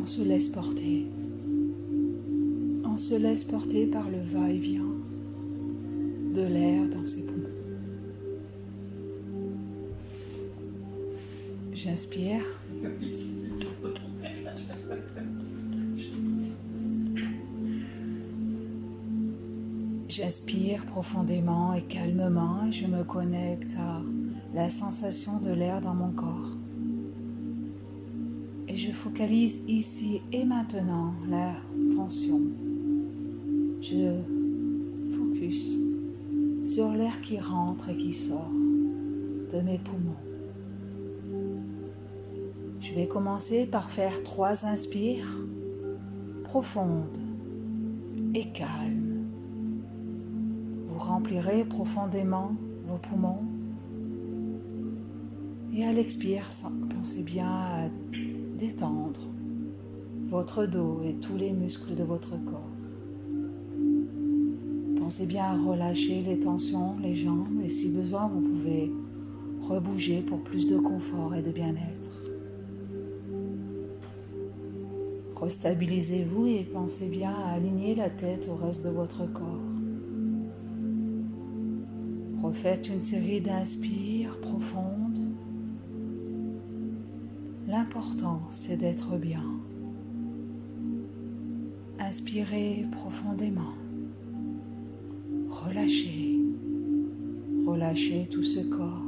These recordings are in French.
on se laisse porter. On se laisse porter par le va-et-vient de l'air dans ses poumons. J'inspire. J'inspire profondément et calmement et je me connecte à la sensation de l'air dans mon corps. Et je focalise ici et maintenant l'attention. Je focus sur l'air qui rentre et qui sort de mes poumons. Je vais commencer par faire 3 inspires profondes et calmes. Vous remplirez profondément vos poumons et à l'expire, pensez bien à détendre votre dos et tous les muscles de votre corps. Pensez bien à relâcher les tensions, les jambes et si besoin, vous pouvez rebouger pour plus de confort et de bien-être. Restabilisez-vous et pensez bien à aligner la tête au reste de votre corps. Refaites une série d'inspires profondes. L'important, c'est d'être bien. Inspirez profondément. Relâchez. Relâchez tout ce corps.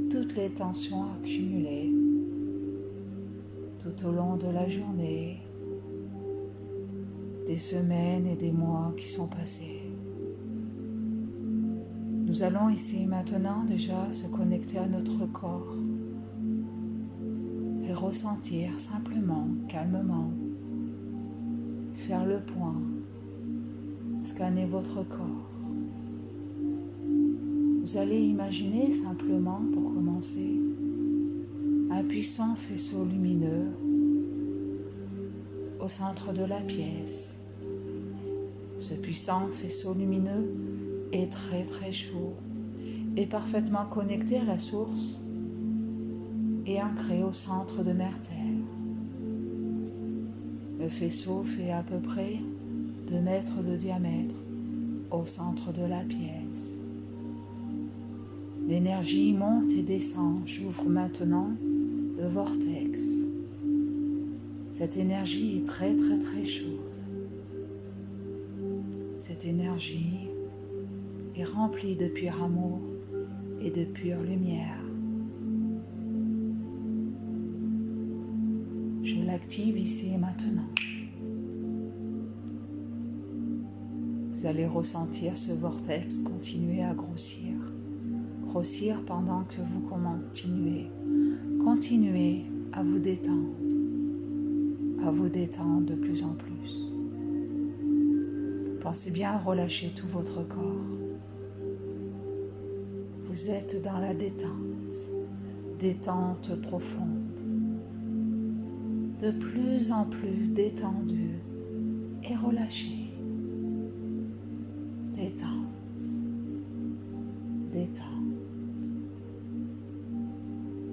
Toutes les tensions accumulées tout au long de la journée, des semaines et des mois qui sont passés. Nous allons ici maintenant déjà se connecter à notre corps et ressentir simplement, calmement, faire le point, scanner votre corps. Vous allez imaginer simplement, pour commencer, un puissant faisceau lumineux au centre de la pièce. Ce puissant faisceau lumineux est très très chaud et parfaitement connecté à la source et ancré au centre de Mère Terre. Le faisceau fait à peu près 2 mètres de diamètre au centre de la pièce. L'énergie monte et descend. J'ouvre maintenant le vortex. Cette énergie est très très très chaude. Cette énergie est remplie de pur amour et de pure lumière. Je l'active ici et maintenant. Vous allez ressentir ce vortex continuer à grossir. Grossir pendant que vous continuez. Continuez à vous détendre de plus en plus. Pensez bien à relâcher tout votre corps. Vous êtes dans la détente profonde, de plus en plus détendu et relâché. Détente.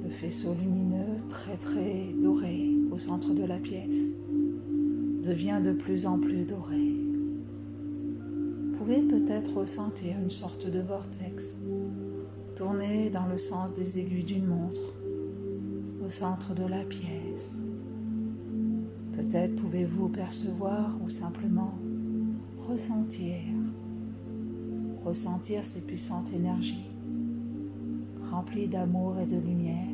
Le faisceau lumineux très très doré au centre de la pièce devient de plus en plus doré. Vous pouvez peut-être ressentir une sorte de vortex tourner dans le sens des aiguilles d'une montre au centre de la pièce. Peut-être pouvez-vous percevoir ou simplement ressentir ces puissantes énergies remplies d'amour et de lumière.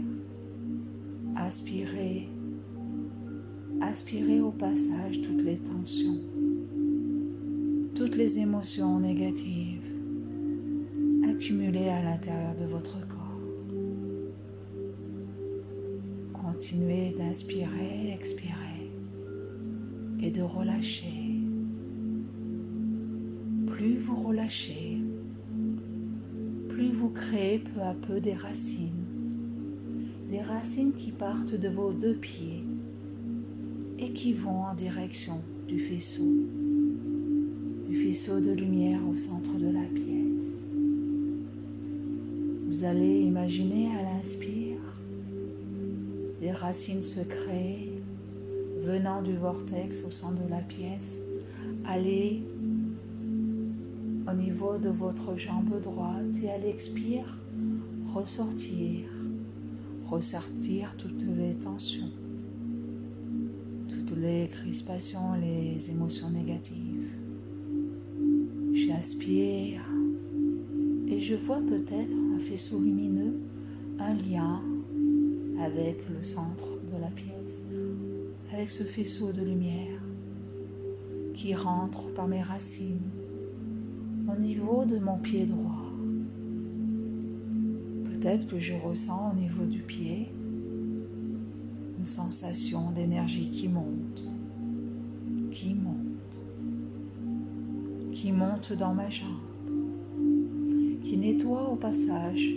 Aspirez au passage toutes les tensions, toutes les émotions négatives accumulées à l'intérieur de votre corps. Continuez d'inspirer, expirer et de relâcher. Plus vous relâchez, plus vous créez peu à peu des racines qui partent de vos 2 pieds et qui vont en direction du faisceau de lumière au centre de la pièce. Vous allez imaginer à l'inspire des racines se créer venant du vortex au centre de la pièce, allez au niveau de votre jambe droite et à l'expire, ressortir toutes les tensions, toutes les crispations, les émotions négatives. J'aspire et je vois peut-être un faisceau lumineux, un lien avec le centre de la pièce, avec ce faisceau de lumière qui rentre par mes racines au niveau de mon pied droit. Peut-être que je ressens au niveau du pied une sensation d'énergie qui monte dans ma jambe, qui nettoie au passage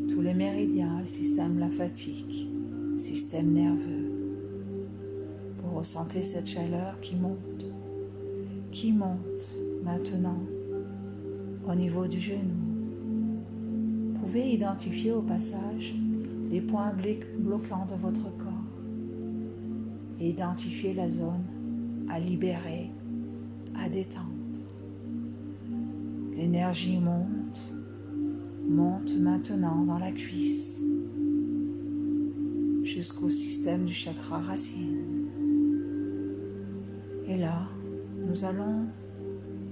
tous les méridiens, le système lymphatique, le système nerveux. Vous ressentez cette chaleur qui monte maintenant au niveau du genou. Vous pouvez identifier au passage les points bloquants de votre corps et identifier la zone à libérer, à détendre. L'énergie monte maintenant dans la cuisse jusqu'au système du chakra racine. Et là, nous allons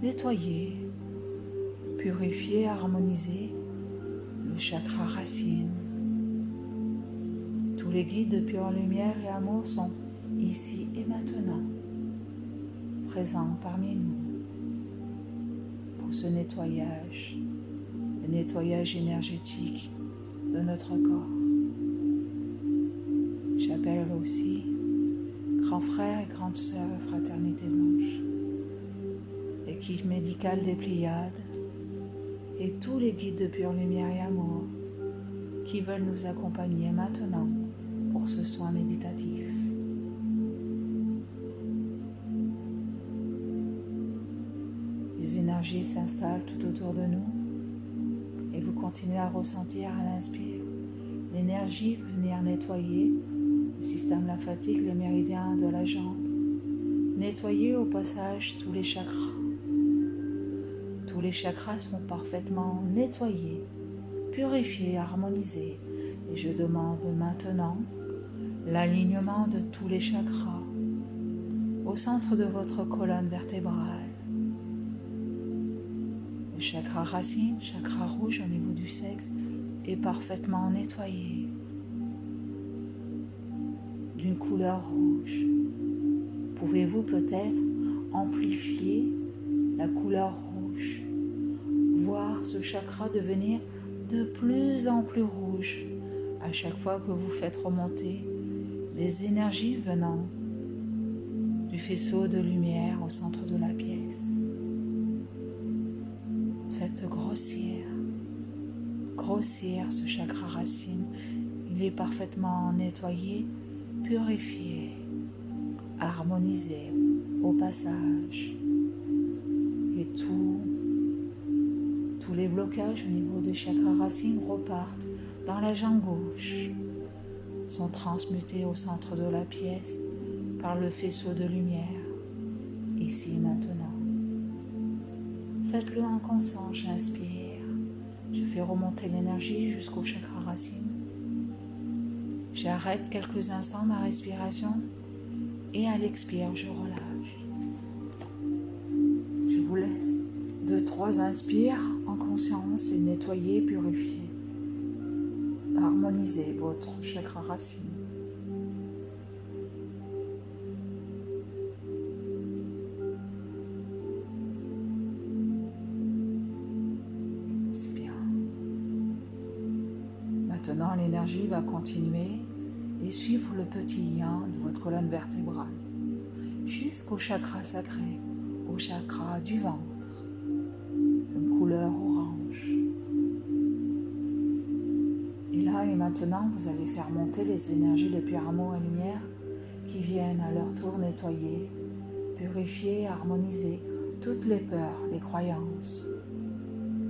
nettoyer, purifier, harmoniser le chakra racine. Tous les guides de pure lumière et amour sont ici et maintenant, présents parmi nous pour ce nettoyage, le nettoyage énergétique de notre corps. J'appelle aussi grands frères et grandes sœurs de Fraternité Blanche, l'équipe médicale des Pléiades et tous les guides de pure lumière et amour qui veulent nous accompagner maintenant pour ce soin méditatif. Les énergies s'installent tout autour de nous et vous continuez à ressentir à l'inspire l'énergie venir nettoyer le système lymphatique, les méridiens de la jambe, nettoyer au passage tous les chakras. Tous les chakras sont parfaitement nettoyés, purifiés, harmonisés. Et je demande maintenant l'alignement de tous les chakras au centre de votre colonne vertébrale. Le chakra racine, chakra rouge au niveau du sexe, est parfaitement nettoyé d'une couleur rouge. Pouvez-vous peut-être amplifier la couleur rouge, voir ce chakra devenir de plus en plus rouge à chaque fois que vous faites remonter les énergies venant du faisceau de lumière au centre de la pièce. Faites grossir ce chakra racine. Il est parfaitement nettoyé, purifié, harmonisé au passage. Et tous les blocages au niveau des chakras racines repartent dans la jambe gauche, sont transmutés au centre de la pièce par le faisceau de lumière, ici maintenant. Faites-le en conscience, j'inspire. Je fais remonter l'énergie jusqu'au chakra racine. J'arrête quelques instants ma respiration et à l'expire, je relâche. Je vous laisse 2-3 inspires en conscience et nettoyer, purifier. Harmonisez votre chakra racine. C'est bien. Maintenant, l'énergie va continuer et suivre le petit lien de votre colonne vertébrale jusqu'au chakra sacré, au chakra du ventre, une couleur orange. Et là et maintenant, vous allez faire monter les énergies de pure amour et lumière qui viennent à leur tour nettoyer, purifier, harmoniser toutes les peurs, les croyances,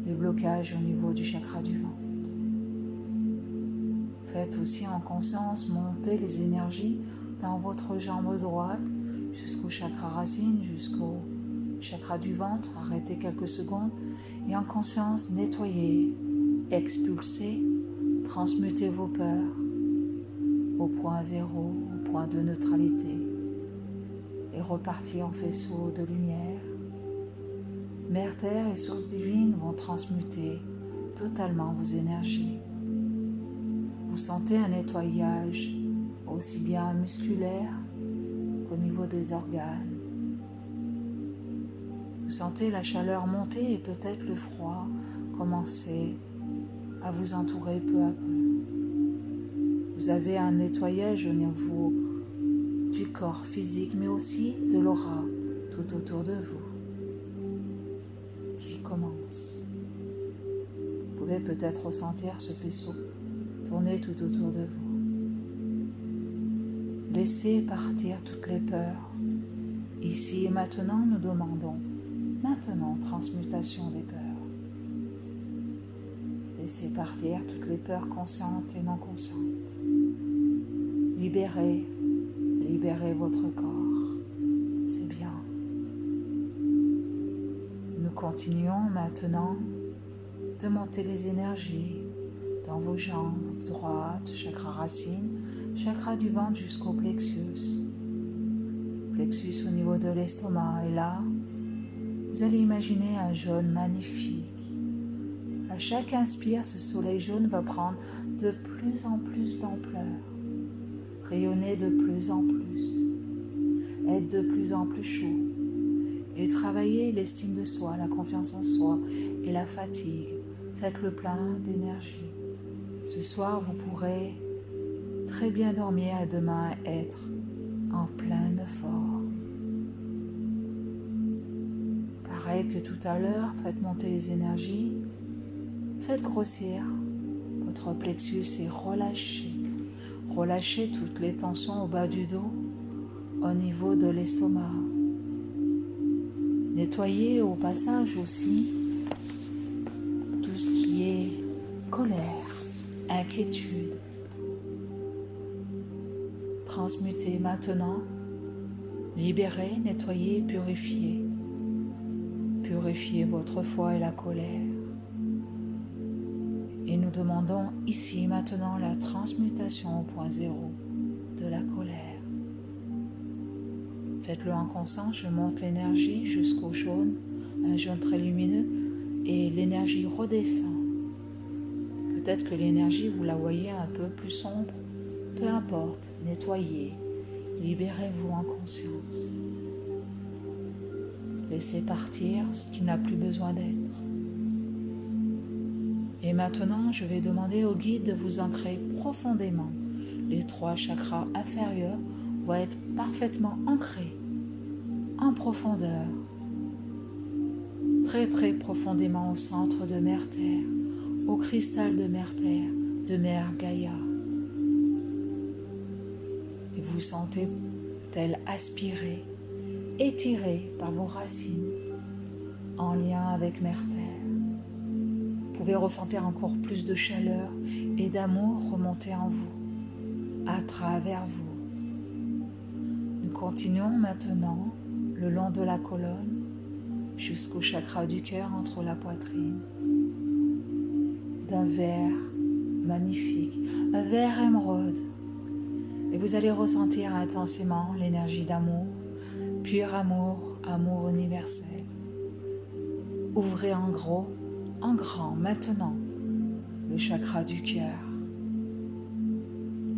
les blocages au niveau du chakra du ventre. Faites aussi en conscience monter les énergies dans votre jambe droite jusqu'au chakra racine, jusqu'au chakra du ventre. Arrêtez quelques secondes et en conscience, nettoyez, expulsez, transmutez vos peurs au point zéro, au point de neutralité et repartir en faisceau de lumière. Mère Terre et Source Divine vont transmuter totalement vos énergies. Vous sentez un nettoyage aussi bien musculaire qu'au niveau des organes. Vous sentez la chaleur monter et peut-être le froid commencer à vous entourer peu à peu. Vous avez un nettoyage au niveau du corps physique, mais aussi de l'aura tout autour de vous qui commence. Vous pouvez peut-être ressentir ce faisceau tourner tout autour de vous. Laissez partir toutes les peurs. Ici et maintenant, nous demandons transmutation des peurs. Laissez partir toutes les peurs conscientes et non conscientes. Libérez votre corps. C'est bien. Nous continuons maintenant de monter les énergies dans vos jambes droites, chakra racine, chakra du ventre jusqu'au plexus. Plexus au niveau de l'estomac. Et là, vous allez imaginer un jaune magnifique. À chaque inspire, ce soleil jaune va prendre de plus en plus d'ampleur, rayonner de plus en plus, être de plus en plus chaud et travailler l'estime de soi, la confiance en soi et la fatigue. Faites le plein d'énergie. Ce soir, vous pourrez très bien dormir et demain être en plein effort. Pareil que tout à l'heure, faites monter les énergies, faites grossir votre plexus et relâchez. Relâchez toutes les tensions au bas du dos, au niveau de l'estomac. Nettoyez au passage aussi tout ce qui est colère, inquiétude. Transmutez maintenant, libérez, nettoyez, purifiez. Purifiez votre foi et la colère. Et nous demandons ici maintenant la transmutation au point zéro de la colère. Faites-le en conscience, je monte l'énergie jusqu'au jaune, un jaune très lumineux, et l'énergie redescend. Peut-être que l'énergie, vous la voyez un peu plus sombre, peu importe, nettoyez, libérez-vous en conscience. Laissez partir ce qui n'a plus besoin d'être. Et maintenant, je vais demander au guide de vous ancrer profondément. Les 3 chakras inférieurs vont être parfaitement ancrés, en profondeur, très très profondément au centre de Mère Terre, au cristal de Mère Terre, de Mère Gaïa. Et vous sentez tel aspiré, étiré par vos racines, en lien avec Mère Terre. Vous pouvez ressentir encore plus de chaleur et d'amour remonter en vous, à travers vous. Nous continuons maintenant le long de la colonne jusqu'au chakra du cœur entre la poitrine. D'un vert magnifique, un vert émeraude. Et vous allez ressentir intensément l'énergie d'amour, pur amour, amour universel. Ouvrez en gros, en grand, maintenant, le chakra du cœur.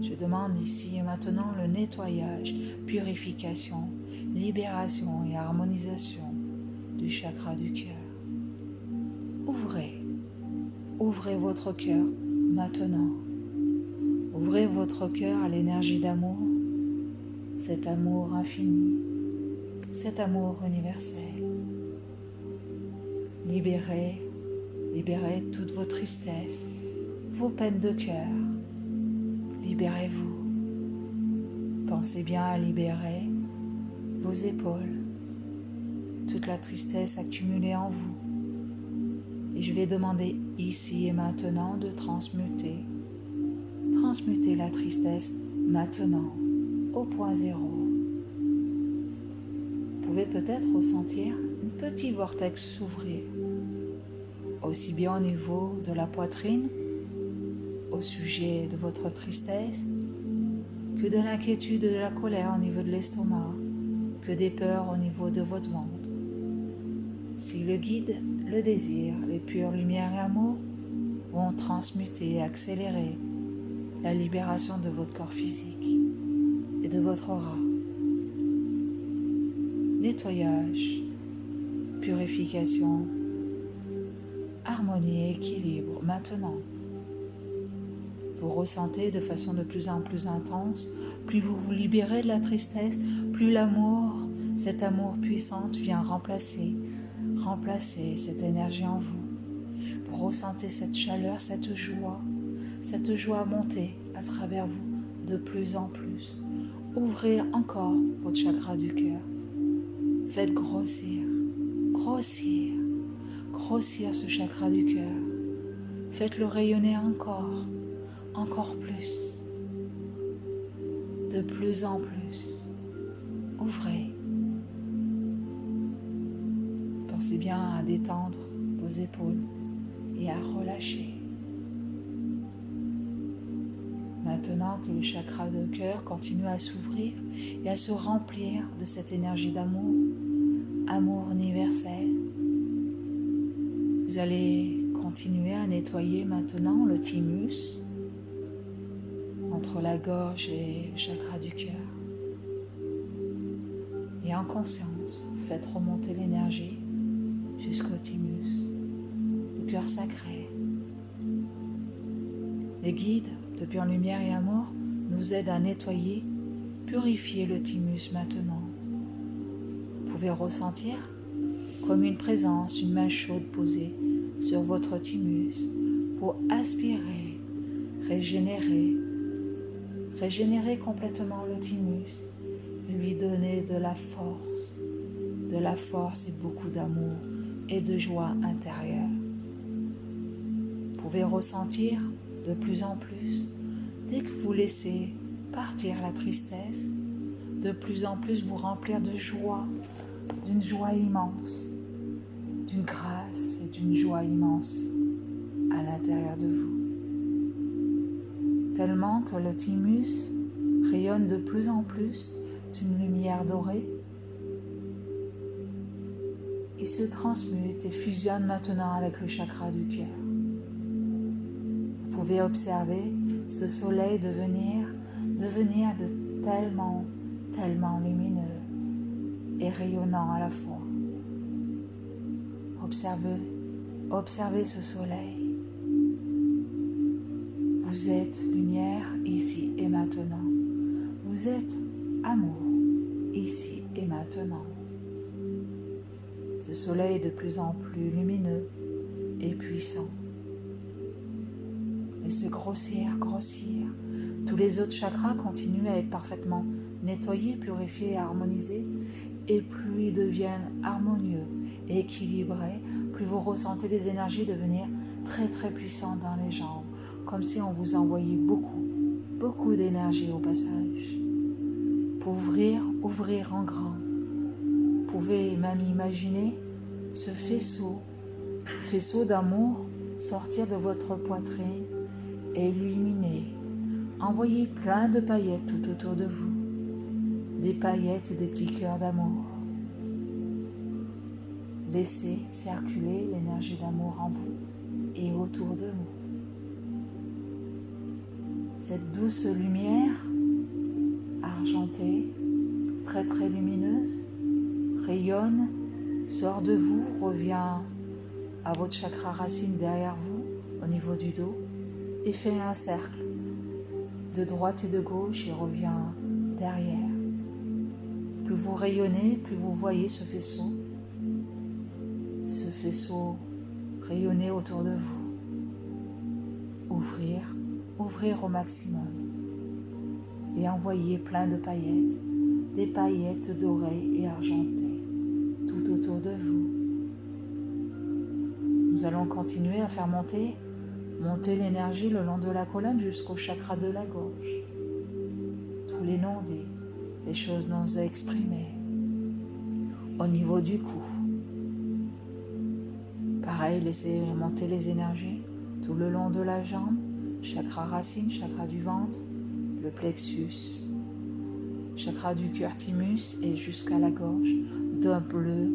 Je demande ici et maintenant le nettoyage, purification, libération et harmonisation du chakra du cœur. Ouvrez votre cœur maintenant. Ouvrez votre cœur à l'énergie d'amour, cet amour infini, cet amour universel. Libérez toutes vos tristesses, vos peines de cœur. Libérez-vous. Pensez bien à libérer vos épaules, toute la tristesse accumulée en vous. Et je vais demander ici et maintenant de transmuter la tristesse maintenant au point zéro. Vous pouvez peut-être ressentir un petit vortex s'ouvrir, aussi bien au niveau de la poitrine, au sujet de votre tristesse, que de l'inquiétude et de la colère au niveau de l'estomac, que des peurs au niveau de votre ventre. Si le guide le désire, les pures lumières et amour vont transmuter et accélérer la libération de votre corps physique et de votre aura. Nettoyage, purification, harmonie et équilibre. Maintenant, vous ressentez de façon de plus en plus intense, plus vous vous libérez de la tristesse, plus l'amour, cet amour puissant vient remplacer cette énergie en vous. Vous ressentez cette chaleur, cette joie monter à travers vous de plus en plus. Ouvrez encore votre chakra du cœur. Faites grossir ce chakra du cœur. Faites-le rayonner encore plus, de plus en plus. Ouvrez. Pensez bien à détendre vos épaules et à relâcher. Maintenant que le chakra de cœur continue à s'ouvrir et à se remplir de cette énergie d'amour, amour universel, vous allez continuer à nettoyer maintenant le thymus entre la gorge et le chakra du cœur. Et en conscience, vous faites remonter l'énergie jusqu'au thymus, le cœur sacré. Les guides de pure lumière et amour nous aident à nettoyer, purifier le thymus maintenant. Vous pouvez ressentir comme une présence, une main chaude posée sur votre thymus pour aspirer, régénérer complètement le thymus, lui donner de la force et beaucoup d'amour et de joie intérieure. Vous pouvez ressentir de plus en plus, dès que vous laissez partir la tristesse, de plus en plus vous remplir de joie, d'une joie immense, d'une grâce et d'une joie immense à l'intérieur de vous. Tellement que le thymus rayonne de plus en plus d'une lumière dorée. Il se transmute et fusionne maintenant avec le chakra du cœur. Vous pouvez observer ce soleil devenir de tellement lumineux et rayonnant à la fois. Observez ce soleil. Vous êtes lumière ici et maintenant. Vous êtes amour ici et maintenant. Ce soleil est de plus en plus lumineux et puissant. Laissez grossir. Tous les autres chakras continuent à être parfaitement nettoyés, purifiés et harmonisés. Et plus ils deviennent harmonieux et équilibrés, plus vous ressentez les énergies devenir très très puissantes dans les jambes, comme si on vous envoyait beaucoup d'énergie au passage. Pour ouvrir en grand. Vous pouvez même imaginer ce faisceau d'amour sortir de votre poitrine et illuminer. Envoyez plein de paillettes tout autour de vous. Des paillettes et des petits cœurs d'amour. Laissez circuler l'énergie d'amour en vous et autour de vous. Cette douce lumière argentée, très très lumineuse, rayonne, sort de vous, revient à votre chakra racine derrière vous, au niveau du dos, et fait un cercle de droite et de gauche et revient derrière. Plus vous rayonnez, plus vous voyez ce faisceau rayonner autour de vous. Ouvrir au maximum et envoyer plein de paillettes, des paillettes dorées et argentées tout autour de vous. Nous allons continuer à faire monter l'énergie le long de la colonne jusqu'au chakra de la gorge. Tous les noms les choses non exprimées. Au niveau du cou, pareil, laissez monter les énergies tout le long de la jambe, chakra racine, chakra du ventre, le plexus, chakra du cœur thymus et jusqu'à la gorge, d'un bleu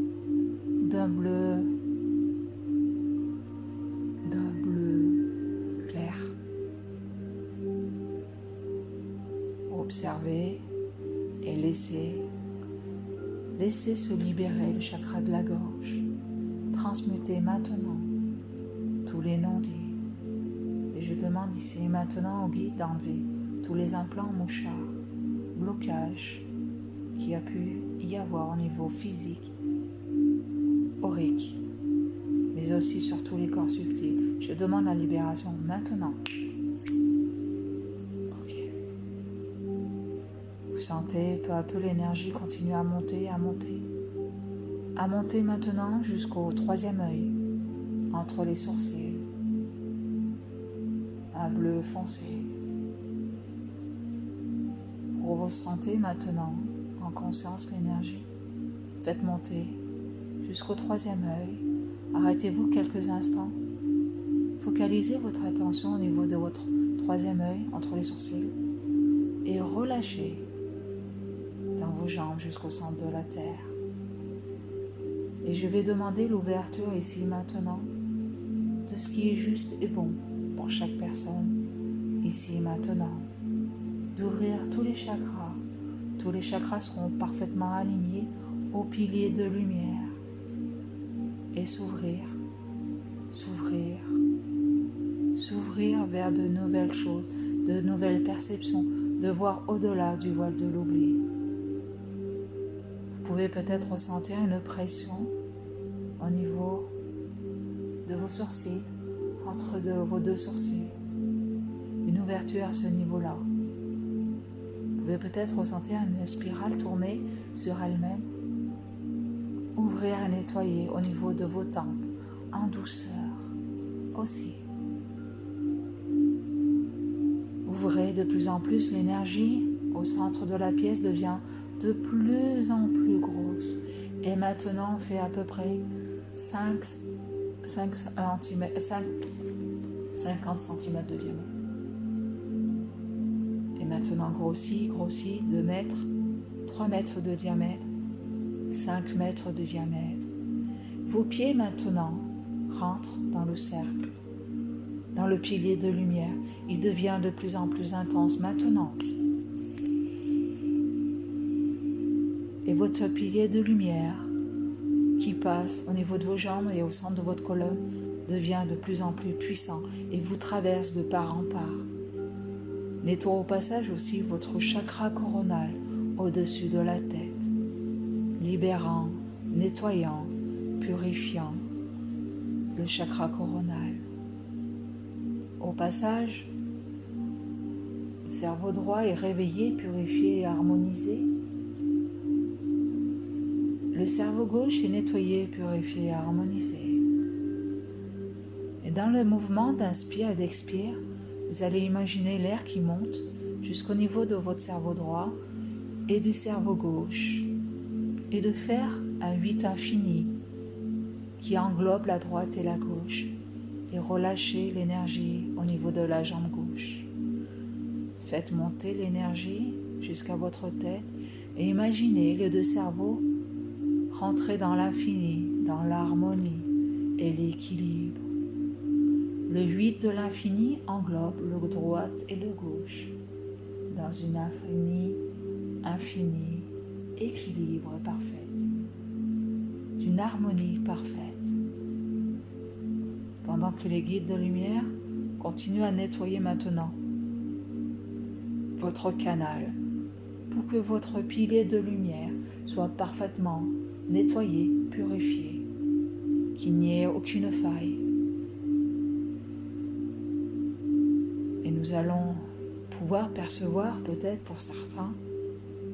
clair. Observez et laissez se libérer le chakra de la gorge. Transmutez maintenant tous les non-dits. Et je demande ici maintenant au guide d'enlever tous les implants mouchards, blocages qu'il y a pu y avoir au niveau physique, aurique, mais aussi sur tous les corps subtils. Je demande la libération maintenant. Okay. Vous sentez peu à peu l'énergie continuer à monter, à monter maintenant jusqu'au troisième œil, entre les sourcils, un bleu foncé. Vous ressentez maintenant en conscience l'énergie. Faites monter jusqu'au troisième œil. Arrêtez-vous quelques instants. Focalisez votre attention au niveau de votre troisième œil, entre les sourcils, et relâchez dans vos jambes jusqu'au centre de la terre. Et je vais demander l'ouverture ici maintenant de ce qui est juste et bon pour chaque personne, ici et maintenant. D'ouvrir tous les chakras. Tous les chakras seront parfaitement alignés au pilier de lumière. Et s'ouvrir vers de nouvelles choses, de nouvelles perceptions, de voir au-delà du voile de l'oubli. Vous pouvez peut-être ressentir une pression au niveau de vos sourcils, entre vos deux sourcils, une ouverture à ce niveau-là. Vous pouvez peut-être ressentir une spirale tourner sur elle-même, ouvrir et nettoyer au niveau de vos tempes, en douceur aussi. Ouvrez de plus en plus l'énergie au centre de la pièce devient de plus en plus grosse. Et maintenant, on fait à peu près 50 cm de diamètre. Et maintenant, grossit, 2 mètres, 3 mètres de diamètre, 5 mètres de diamètre. Vos pieds maintenant rentrent dans le cercle, dans le pilier de lumière. Il devient de plus en plus intense maintenant. Et votre pilier de lumière qui passe au niveau de vos jambes et au centre de votre colonne devient de plus en plus puissant et vous traverse de part en part. Nettoie au passage aussi votre chakra coronal au-dessus de la tête, libérant, nettoyant, purifiant le chakra coronal. Au passage, le cerveau droit est réveillé, purifié et harmonisé. Le cerveau gauche est nettoyé, purifié et harmonisé. Et dans le mouvement d'inspire et d'expire, vous allez imaginer l'air qui monte jusqu'au niveau de votre cerveau droit et du cerveau gauche et de faire un 8 infini qui englobe la droite et la gauche et relâcher l'énergie au niveau de la jambe gauche. Faites monter l'énergie jusqu'à votre tête et imaginez les deux cerveaux rentrer dans l'infini, dans l'harmonie et l'équilibre. Le 8 de l'infini englobe le droite et le gauche dans une infinie équilibre parfaite, d'une harmonie parfaite. Pendant que les guides de lumière continuent à nettoyer maintenant votre canal pour que votre pilier de lumière soit parfaitement nettoyé, purifié, qu'il n'y ait aucune faille. Et nous allons pouvoir percevoir, peut-être pour certains,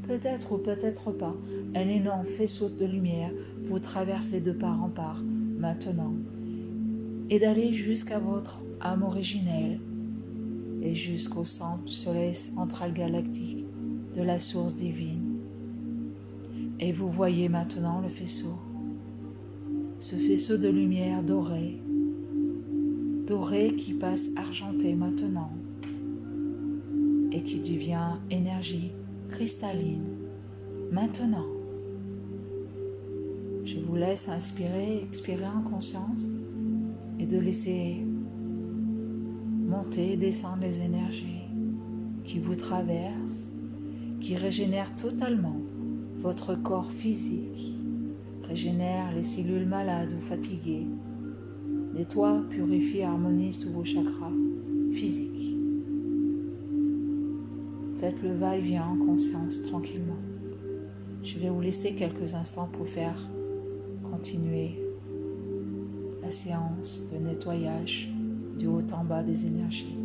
peut-être ou peut-être pas, un énorme faisceau de lumière vous traverser de part en part maintenant et d'aller jusqu'à votre âme originelle et jusqu'au centre du soleil central galactique de la source divine Et vous voyez maintenant le faisceau, ce faisceau de lumière dorée, doré qui passe argenté maintenant et qui devient énergie cristalline maintenant. Je vous laisse inspirer, expirer en conscience et de laisser monter et descendre les énergies qui vous traversent, qui régénèrent totalement votre corps physique, régénèrent les cellules malades ou fatiguées, nettoie, purifie, harmonise tous vos chakras physiques. Faites le va-et-vient en conscience tranquillement. Je vais vous laisser quelques instants pour faire continuer la séance de nettoyage du haut en bas des énergies.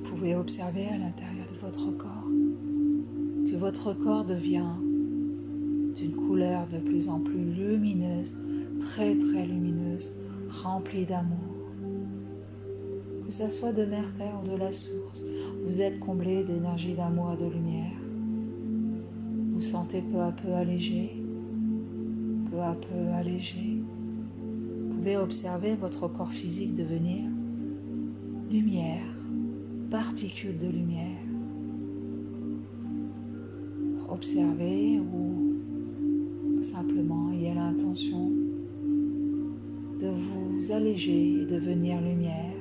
Vous pouvez observer à l'intérieur de votre corps que votre corps devient d'une couleur de plus en plus lumineuse, très très lumineuse, remplie d'amour. Que ce soit de Mère Terre ou de la source, vous êtes comblé d'énergie d'amour et de lumière. Vous sentez peu à peu allégé, peu à peu allégé. Vous pouvez observer votre corps physique devenir lumière, particules de lumière. Observez ou simplement ayez l'intention de vous alléger et devenir lumière,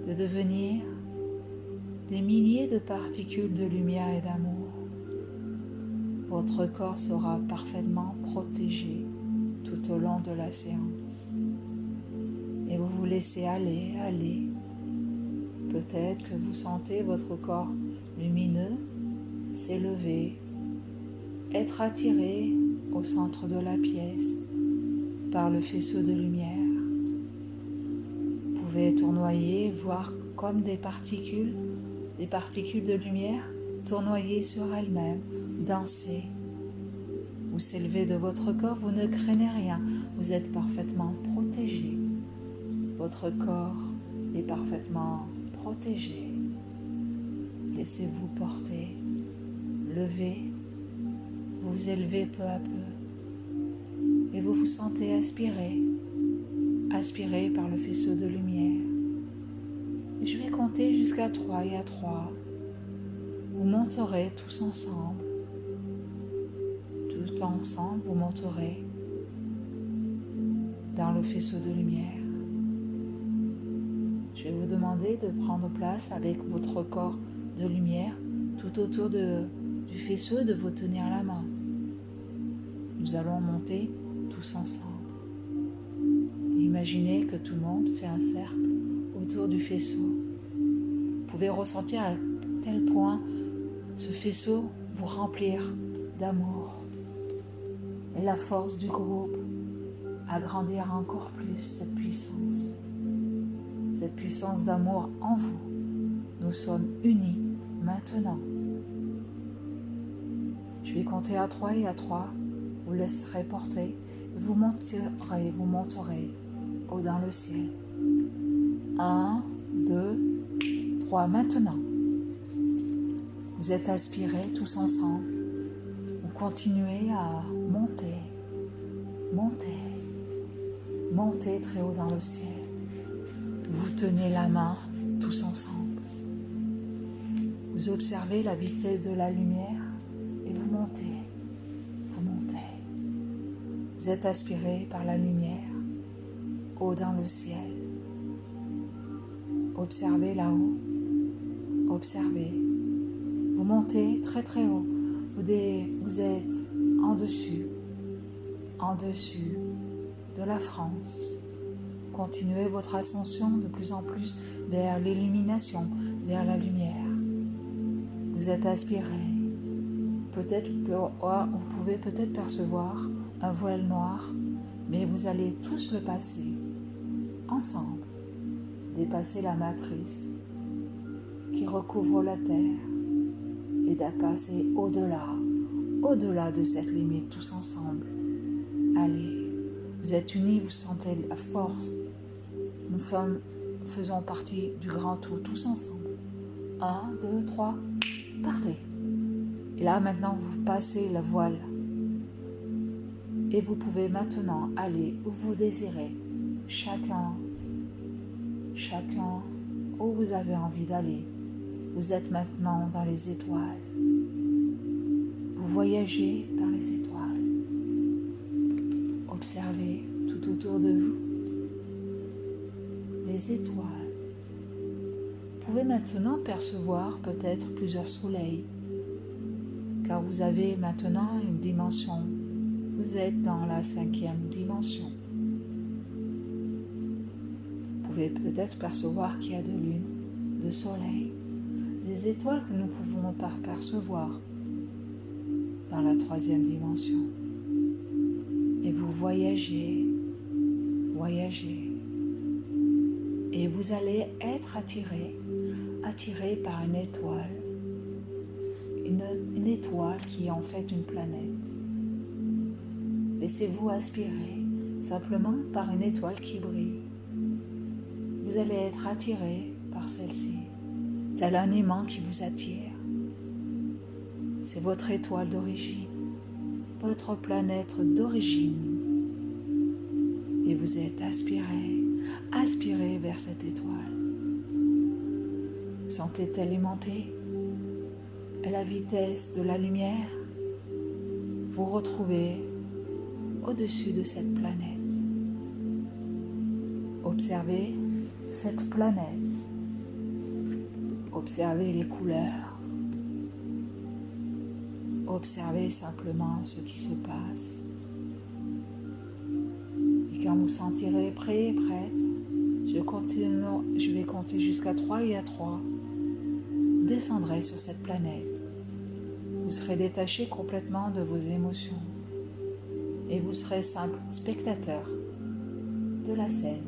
de devenir des milliers de particules de lumière et d'amour. Votre corps sera parfaitement protégé tout au long de la séance. Et vous vous laissez aller. Peut-être que vous sentez votre corps lumineux s'élever, être attiré au centre de la pièce par le faisceau de lumière. Vous pouvez tournoyer, voir comme des particules de lumière tournoyer sur elles-mêmes, danser. Vous s'élevez de votre corps, vous ne craignez rien, vous êtes parfaitement protégé. Votre corps est parfaitement protégé. Laissez-vous porter, levez, vous vous élevez peu à peu et vous vous sentez aspiré par le faisceau de lumière. Et je vais compter jusqu'à 3 et à 3, vous monterez tous ensemble. Tout ensemble, vous monterez dans le faisceau de lumière. Je vais vous demander de prendre place avec votre corps de lumière tout autour du faisceau et de vous tenir la main. Nous allons monter tous ensemble. Imaginez que tout le monde fait un cercle autour du faisceau. Vous pouvez ressentir à tel point ce faisceau vous remplir d'amour et la force du groupe agrandir encore plus cette puissance d'amour en vous. Nous sommes unis maintenant. Je vais compter à 3 et à 3, vous laisserez porter, vous monterez haut dans le ciel. 1, 2, 3, maintenant. Vous êtes aspirés tous ensemble. Vous continuez à monter très haut dans le ciel. Vous tenez la main tous ensemble. Vous observez la vitesse de la lumière et vous montez. Vous êtes aspiré par la lumière haut dans le ciel. Observez là-haut. Observez. Vous montez très très haut. Vous êtes en dessus de la France. Continuez votre ascension de plus en plus vers l'illumination, vers la lumière. Vous êtes aspiré. Vous pouvez peut-être percevoir un voile noir, mais vous allez tous le passer ensemble. Dépasser la matrice qui recouvre la terre et de passer au-delà de cette limite tous ensemble. Allez, Vous êtes unis, vous sentez la force. Nous faisons partie du grand tout, tous ensemble. 1, 2, 3, partez. Et là, maintenant, vous passez la voile. Et vous pouvez maintenant aller où vous désirez. Chacun, où vous avez envie d'aller. Vous êtes maintenant dans les étoiles. Vous voyagez dans les étoiles. Observez tout autour de vous les étoiles. Vous pouvez maintenant percevoir peut-être plusieurs soleils, car vous avez maintenant une dimension. Vous êtes dans la 5e dimension. Vous pouvez peut-être percevoir qu'il y a de lune, de soleil, des étoiles que nous ne pouvons pas percevoir dans la 3e dimension. Et vous voyagez, et vous allez être attiré par une étoile, une étoile qui est en fait une planète. Laissez-vous aspirer simplement par une étoile qui brille. Vous allez être attiré par celle-ci, tel un aimant qui vous attire. C'est votre étoile d'origine, votre planète d'origine. Et vous êtes aspiré vers cette étoile. Sentez-elle aimanter à la vitesse de la lumière. Vous retrouvez au-dessus de cette planète. Observez cette planète. Observez les couleurs. Observez simplement ce qui se passe. Et quand vous sentirez prêt et prête, je vais compter jusqu'à 3 et à 3. Descendrez sur cette planète. Vous serez détaché complètement de vos émotions. Et vous serez simple spectateur de la scène.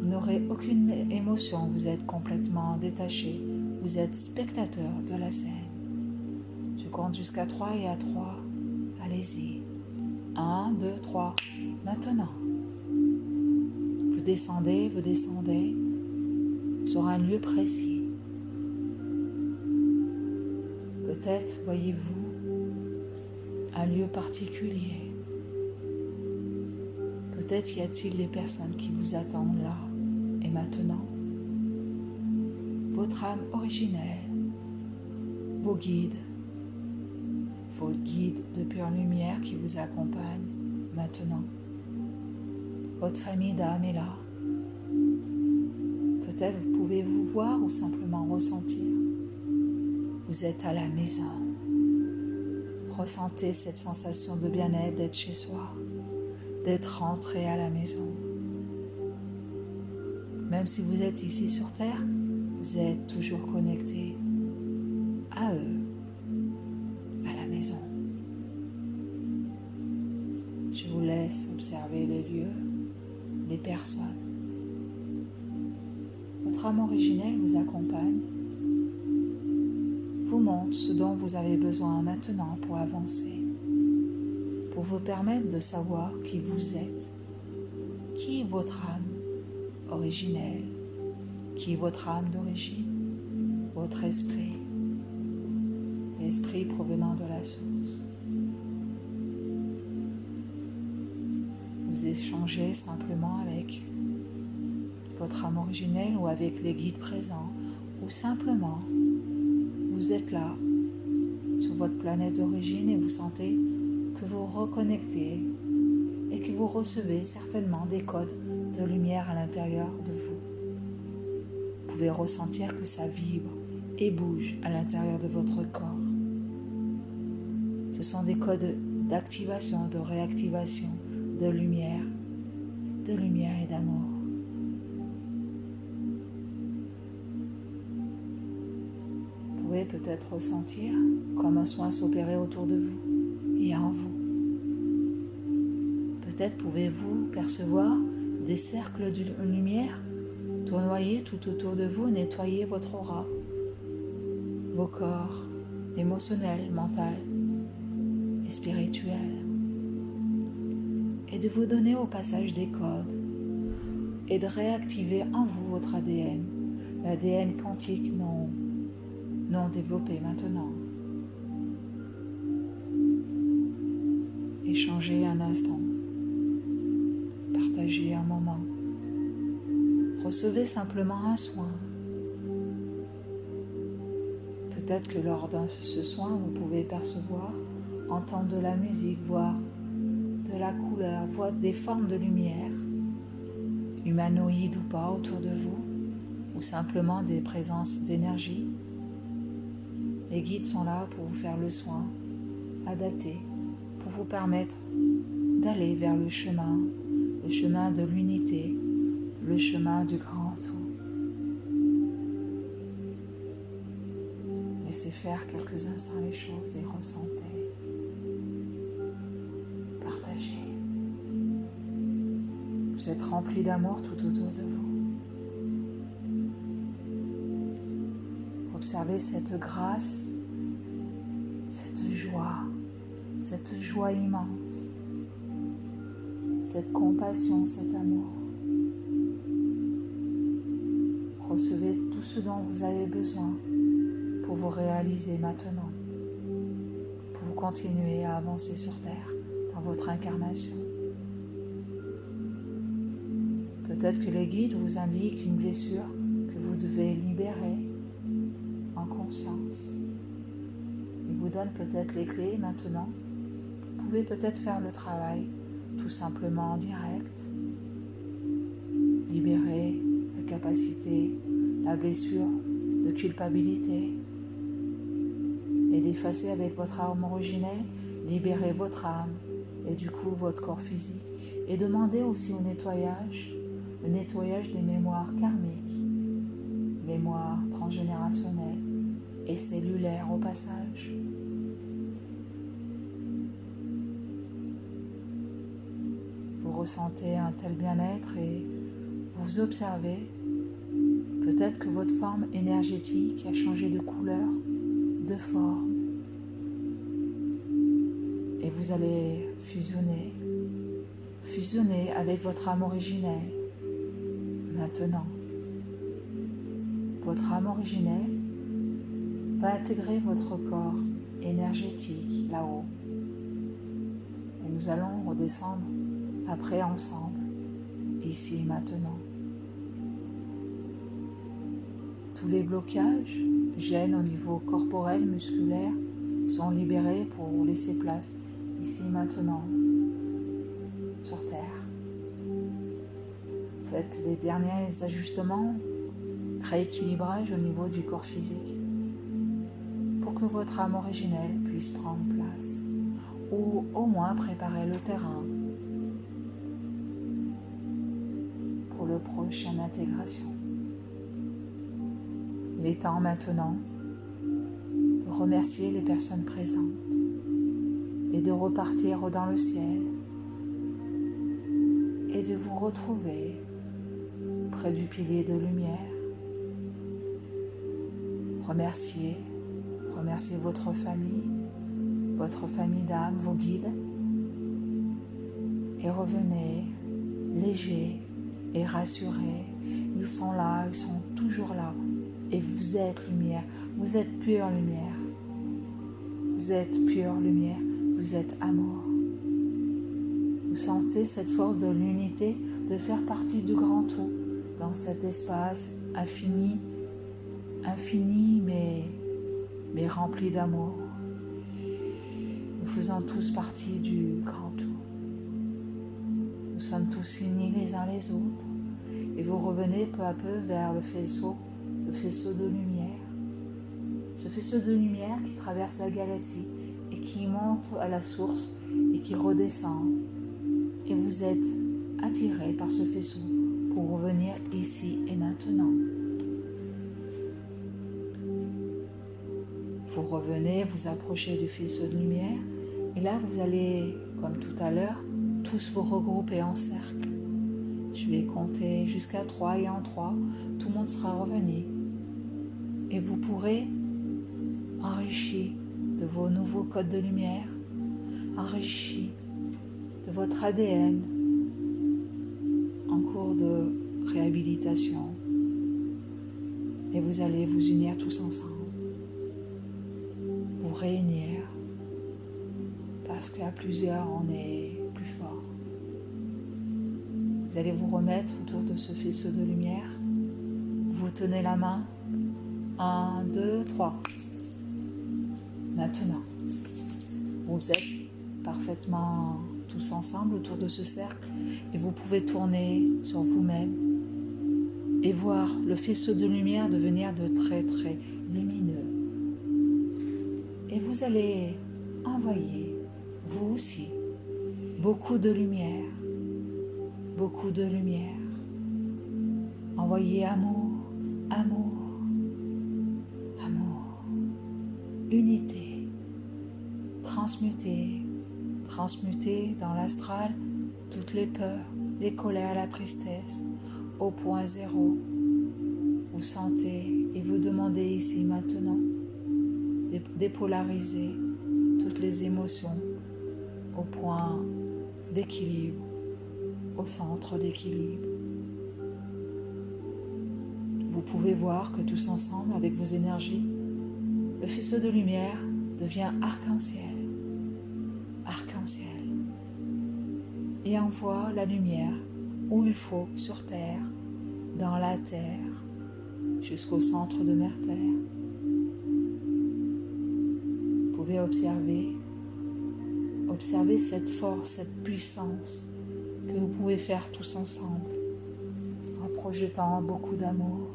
Vous n'aurez aucune émotion, vous êtes complètement détaché. Vous êtes spectateur de la scène. Je compte jusqu'à 3 et à 3. Allez-y. 1, 2, 3. Maintenant. Vous descendez sur un lieu précis. Peut-être voyez-vous un lieu particulier. Peut-être y a-t-il des personnes qui vous attendent là et maintenant. Votre âme originelle, vos guides de pure lumière qui vous accompagnent maintenant. Votre famille d'âme est là. Peut-être pouvez-vous voir ou simplement ressentir. Vous êtes à la maison. Ressentez cette sensation de bien-être, d'être chez soi, d'être rentré à la maison. Même si vous êtes ici sur Terre, vous êtes toujours connecté à eux, à la maison. Je vous laisse observer les lieux, les personnes. Votre âme originelle vous accompagne, vous montre ce dont vous avez besoin maintenant pour avancer, pour vous permettre de savoir qui vous êtes, qui est votre âme originelle, qui est votre âme d'origine, votre esprit, l'esprit provenant de la source. Vous échangez simplement avec votre âme originelle ou avec les guides présents, ou simplement vous êtes là sur votre planète d'origine et vous sentez que vous reconnectez et que vous recevez certainement des codes de lumière à l'intérieur de vous. Vous pouvez ressentir que ça vibre et bouge à l'intérieur de votre corps. Ce sont des codes d'activation, de réactivation, de lumière et d'amour. Vous pouvez peut-être ressentir comme un soin s'opérer autour de vous et en vous. Peut-être pouvez-vous percevoir des cercles de lumière tournoyer tout autour de vous, nettoyer votre aura, vos corps émotionnels, mentaux et spirituels. et de vous donner au passage des codes et de réactiver en vous votre ADN, l'ADN quantique non développé maintenant. Échangez un instant, partagez un moment, recevez simplement un soin. Peut-être que lors de ce soin, vous pouvez percevoir, entendre de la musique, voir de la couleur, voir des formes de lumière, humanoïdes ou pas, autour de vous, ou simplement des présences d'énergie. Les guides sont là pour vous faire le soin adapté, pour vous permettre d'aller vers le chemin de l'unité, le chemin du grand tout. Laissez faire quelques instants les choses et ressentez. Partagez. Vous êtes rempli d'amour tout autour de vous. Observez cette grâce, cette joie immense, cette compassion, cet amour. Recevez tout ce dont vous avez besoin pour vous réaliser maintenant, pour vous continuer à avancer sur Terre dans votre incarnation. Peut-être que les guides vous indiquent une blessure que vous devez libérer en conscience. Ils vous donnent peut-être les clés maintenant. Vous pouvez peut-être faire le travail tout simplement en direct. Libérer la capacité, la blessure de culpabilité et d'effacer avec votre âme originelle, libérer votre âme et du coup votre corps physique et demander aussi le nettoyage des mémoires karmiques, mémoires transgénérationnelles et cellulaires au passage. Vous ressentez un tel bien-être et vous observez peut-être que votre forme énergétique a changé de couleur, de forme, et vous allez fusionner avec votre âme originelle. Maintenant, votre âme originelle va intégrer votre corps énergétique là-haut. Et nous allons redescendre après ensemble, ici et maintenant. Tous les blocages, gênes au niveau corporel, musculaire, sont libérés pour laisser place ici et maintenant, sur Terre. Faites les derniers ajustements, rééquilibrage au niveau du corps physique pour que votre âme originelle puisse prendre place ou au moins préparer le terrain pour la prochaine intégration. Il est temps maintenant de remercier les personnes présentes et de repartir dans le ciel et de vous retrouver près du pilier de lumière. Remerciez votre famille d'âme, vos guides, et revenez léger et rassuré. Ils sont là, ils sont toujours là, et vous êtes lumière, vous êtes pure lumière, vous êtes pure lumière, vous êtes amour. Vous sentez cette force de l'unité, de faire partie du grand tout, dans cet espace infini mais rempli d'amour. Nous faisons tous partie du grand tout. Nous sommes tous unis les uns les autres et vous revenez peu à peu vers le faisceau de lumière. Ce faisceau de lumière qui traverse la galaxie et qui monte à la source et qui redescend. Et vous êtes attirés par ce faisceau pour revenir ici et maintenant. Vous revenez, vous approchez du faisceau de lumière et là vous allez, comme tout à l'heure, tous vous regrouper en cercle. Je vais compter jusqu'à 3 et en 3, tout le monde sera revenu. Et vous pourrez, enrichi de vos nouveaux codes de lumière, enrichi de votre ADN en cours de réhabilitation et vous allez vous unir tous ensemble, vous réunir parce qu'à plusieurs on est plus fort. Vous allez vous remettre autour de ce faisceau de lumière, vous tenez la main, 1, 2, 3. Maintenant, vous êtes parfaitement tous ensemble autour de ce cercle et vous pouvez tourner sur vous-même et voir le faisceau de lumière devenir de très très lumineux. Et vous allez envoyer, vous aussi, beaucoup de lumière, beaucoup de lumière. Envoyez amour, amour, amour, unité, transmutez dans l'astral toutes les peurs, les colères, la tristesse, au point zéro. Vous sentez et vous demandez ici maintenant de dépolariser toutes les émotions au point d'équilibre, au centre d'équilibre. Vous pouvez voir que tous ensemble, avec vos énergies, le faisceau de lumière devient arc-en-ciel, arc-en-ciel, et envoie la lumière où il faut sur Terre, dans la Terre, jusqu'au centre de Mère Terre. Vous pouvez observer cette force, cette puissance que vous pouvez faire tous ensemble, en projetant beaucoup d'amour.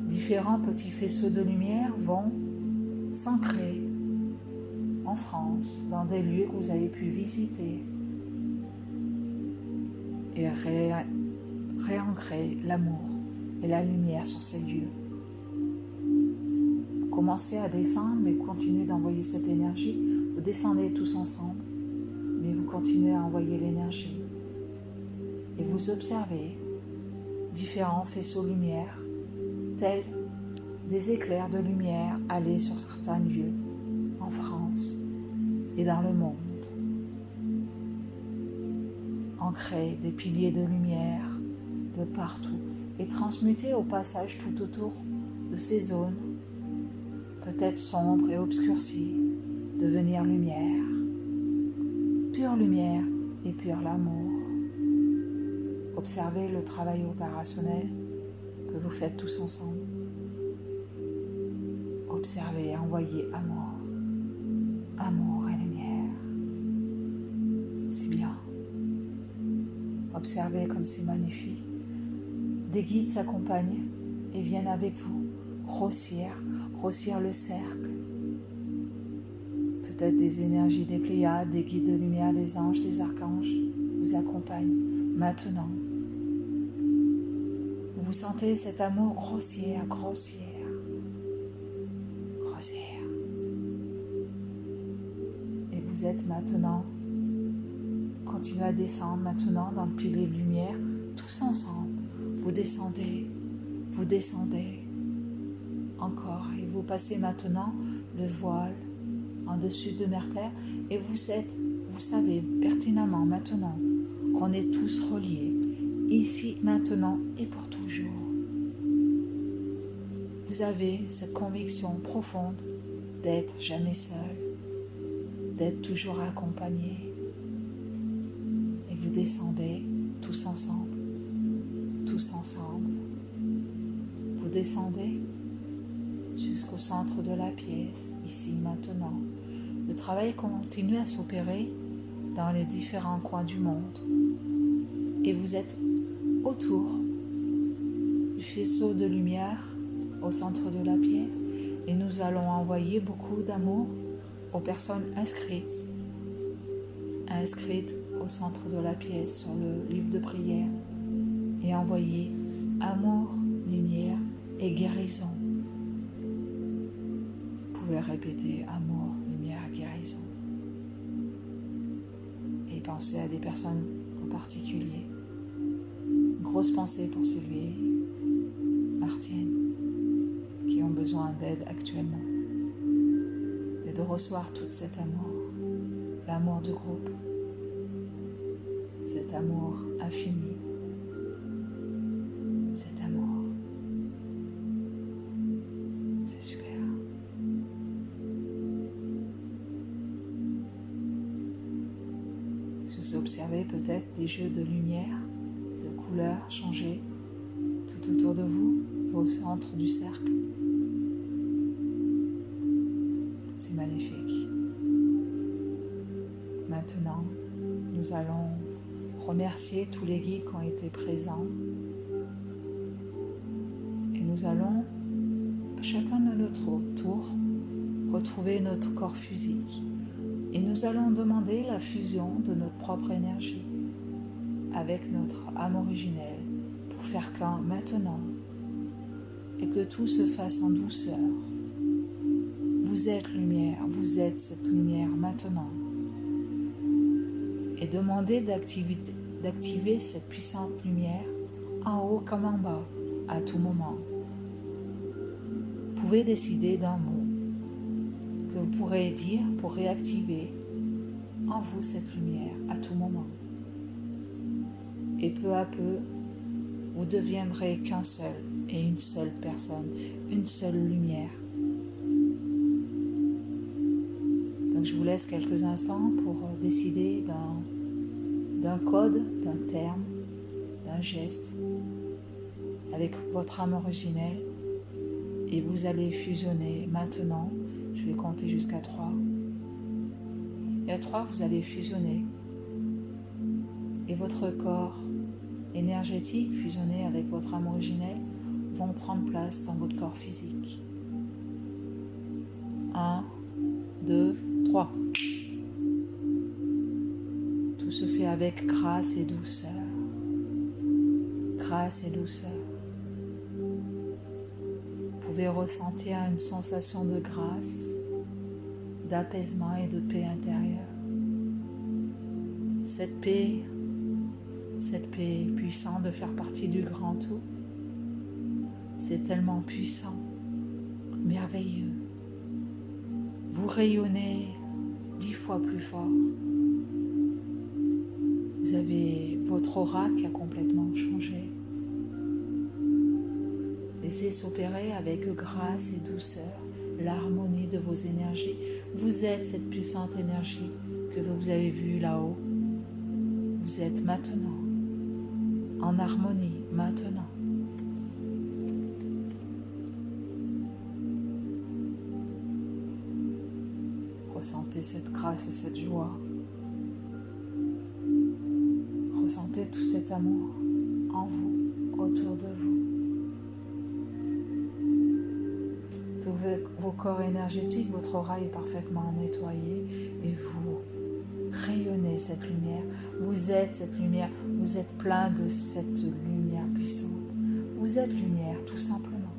Différents petits faisceaux de lumière vont s'ancrer en France, dans des lieux que vous avez pu visiter et réancrer l'amour et la lumière sur ces lieux. Vous commencez à descendre, mais vous continuez d'envoyer cette énergie. Vous descendez tous ensemble, mais vous continuez à envoyer l'énergie. Et vous observez différents faisceaux de lumière, tels des éclairs de lumière aller sur certains lieux en France et dans le monde. Ancrer des piliers de lumière de partout et transmuter au passage tout autour de ces zones, peut-être sombres et obscurcies, devenir lumière et pur l'amour. Observez le travail opérationnel que vous faites tous ensemble. Observez et envoyez amour, amour et lumière. C'est bien. Observez comme c'est magnifique. Des guides s'accompagnent et viennent avec vous grossir le cercle. Peut-être des énergies des Pléiades, des guides de lumière, des anges, des archanges vous accompagnent maintenant. Vous sentez cet amour grossir. Et vous êtes maintenant, continuez à descendre maintenant dans le pilier de lumière, tous ensemble. Vous descendez encore et vous passez maintenant le voile en dessus de Mère Terre et vous savez pertinemment maintenant qu'on est tous reliés, ici, maintenant et pour toujours. Vous avez cette conviction profonde d'être jamais seul, d'être toujours accompagné. Et vous descendez tous ensemble. Vous descendez jusqu'au centre de la pièce, ici, maintenant. Le travail continue à s'opérer dans les différents coins du monde. Et vous êtes autour du faisceau de lumière au centre de la pièce. Et nous allons envoyer beaucoup d'amour aux personnes inscrites au centre de la pièce sur le livre de prière. Et envoyer amour, lumière et guérison. Vous pouvez répéter amour, lumière, guérison. Et pensez à des personnes en particulier. Grosse pensée pour Sylvie, Martine, qui ont besoin d'aide actuellement. Et de recevoir tout cet amour, l'amour du groupe, cet amour infini, cet amour. C'est super. Vous observez peut-être des jeux de lumière, de couleurs changer tout autour de vous, au centre du cercle. C'est magnifique. Maintenant, nous allons remercier tous les guides qui ont été présents et nous allons, chacun de notre tour, retrouver notre corps physique et nous allons demander la fusion de notre propre énergie avec notre âme originelle pour faire qu'un maintenant et que tout se fasse en douceur. Vous êtes lumière, vous êtes cette lumière maintenant. Et demandez d'activer cette puissante lumière en haut comme en bas, à tout moment. Vous pouvez décider d'un mot que vous pourrez dire pour réactiver en vous cette lumière à tout moment. Et peu à peu, vous deviendrez qu'un seul et une seule personne, une seule lumière. Donc je vous laisse quelques instants pour décider d'un code, d'un terme, d'un geste avec votre âme originelle et vous allez fusionner maintenant. Je vais compter jusqu'à 3. Et à 3, vous allez fusionner et votre corps énergétique fusionné avec votre âme originelle vont prendre place dans votre corps physique. 1, 2, 3. Tout se fait avec grâce et douceur. Grâce et douceur. Vous pouvez ressentir une sensation de grâce, d'apaisement et de paix intérieure. Cette paix puissante de faire partie du grand tout, c'est tellement puissant, merveilleux. Vous rayonnez 10 fois plus fort. Vous avez votre aura qui a complètement changé. Laissez s'opérer avec grâce et douceur l'harmonie de vos énergies. Vous êtes cette puissante énergie que vous avez vue là-haut. Vous êtes maintenant en harmonie, maintenant. Ressentez cette grâce et cette joie. Ressentez tout cet amour en vous, autour de vous. Tous vos corps énergétiques, votre aura est parfaitement nettoyé et vous rayonnez cette lumière. Vous êtes cette lumière, vous êtes plein de cette lumière puissante. Vous êtes lumière, tout simplement.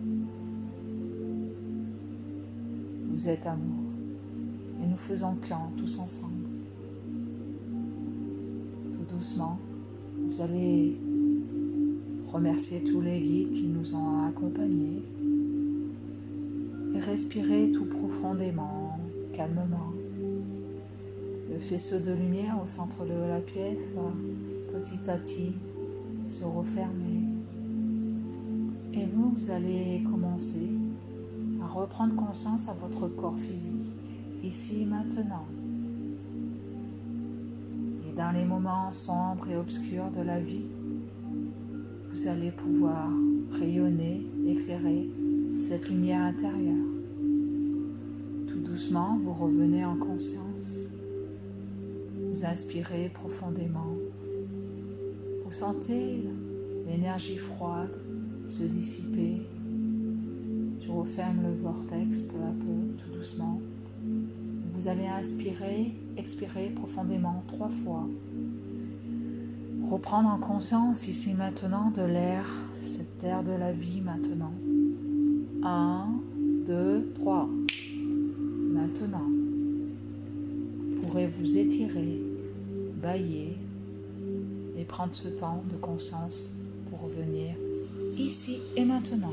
Vous êtes amour. Et nous faisons qu'un tous ensemble. Tout doucement, vous allez remercier tous les guides qui nous ont accompagnés et respirer tout profondément, calmement. Le faisceau de lumière au centre de la pièce va petit à petit se refermer. Et vous allez commencer à reprendre conscience à votre corps physique, ici maintenant. Et dans les moments sombres et obscurs de la vie, vous allez pouvoir rayonner, éclairer cette lumière intérieure. Tout doucement, vous revenez en conscience. Vous inspirez profondément. Vous sentez l'énergie froide se dissiper. Je referme le vortex peu à peu, tout doucement. Vous allez inspirer, expirer profondément 3 fois. Reprendre en conscience ici maintenant de l'air, cette air de la vie maintenant. 1, 2, 3. Maintenant, vous pourrez vous étirer, bâiller et prendre ce temps de conscience pour revenir ici et maintenant.